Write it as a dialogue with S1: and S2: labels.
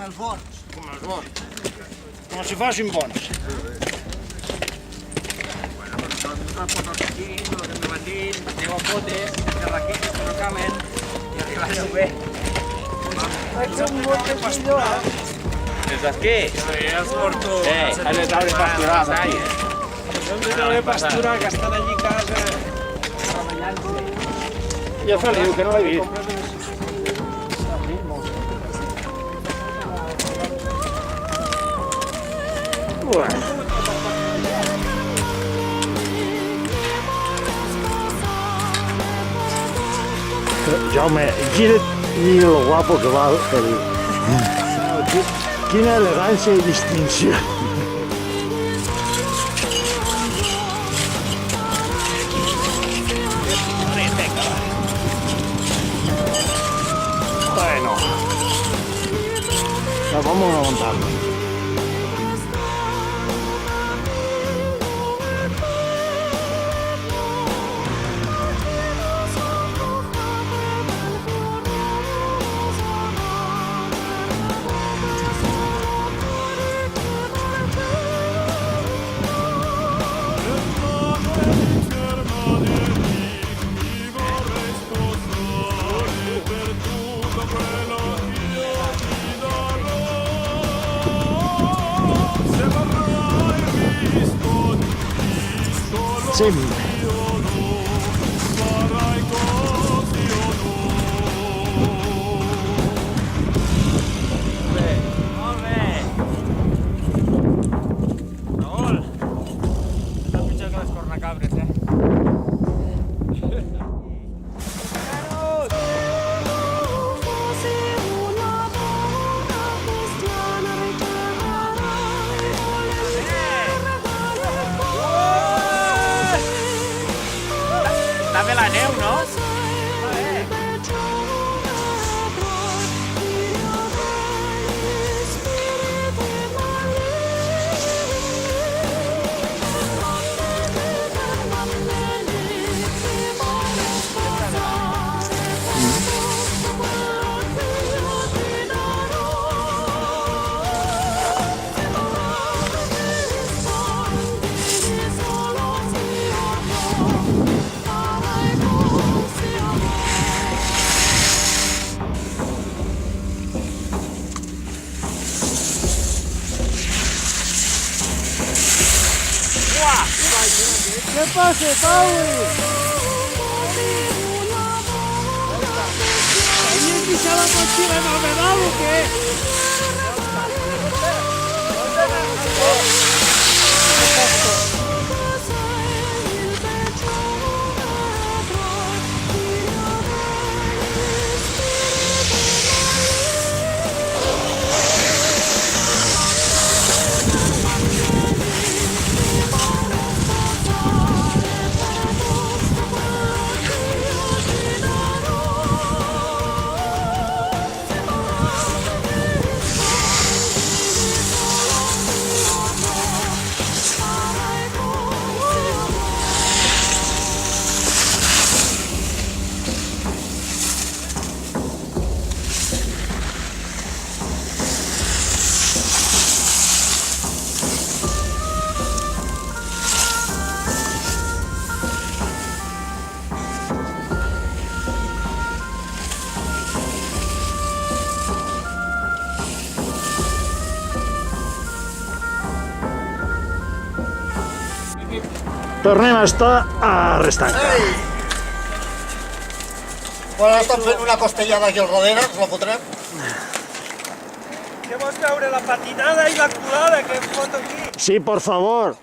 S1: els bons.
S2: Com els bons. Com si fossin bons.
S3: Nos fotos aquí, lo que me van dir, aneu a potes, de raquetes que no camen, i arribareu bé. Des d'aquí?
S2: Sí, els porto.
S3: Has de treure pasturada.
S2: Hem de treure pastura, que estan allí a casa.
S3: Ja Feliu, que no l'he vist.
S4: Jaume, i lo guapo que va Feliu. Quina elegància i distinció. Bueno, nos vamos a montarlo. Sempre.
S3: Molt bé. Raül, està pitjor que les cornacabres, Està bé la neu, no?
S4: ¿Qué pasa, Pauli? ¿Alguien quizá la mochila en novedad o qué? Tornem a estar a Restanca.
S1: Bueno, ara estan fent una costellada aquí al darrere, ens la fotrem.
S2: Que vols veure la patinada i la colada que em foto aquí?
S4: Sí, por favor.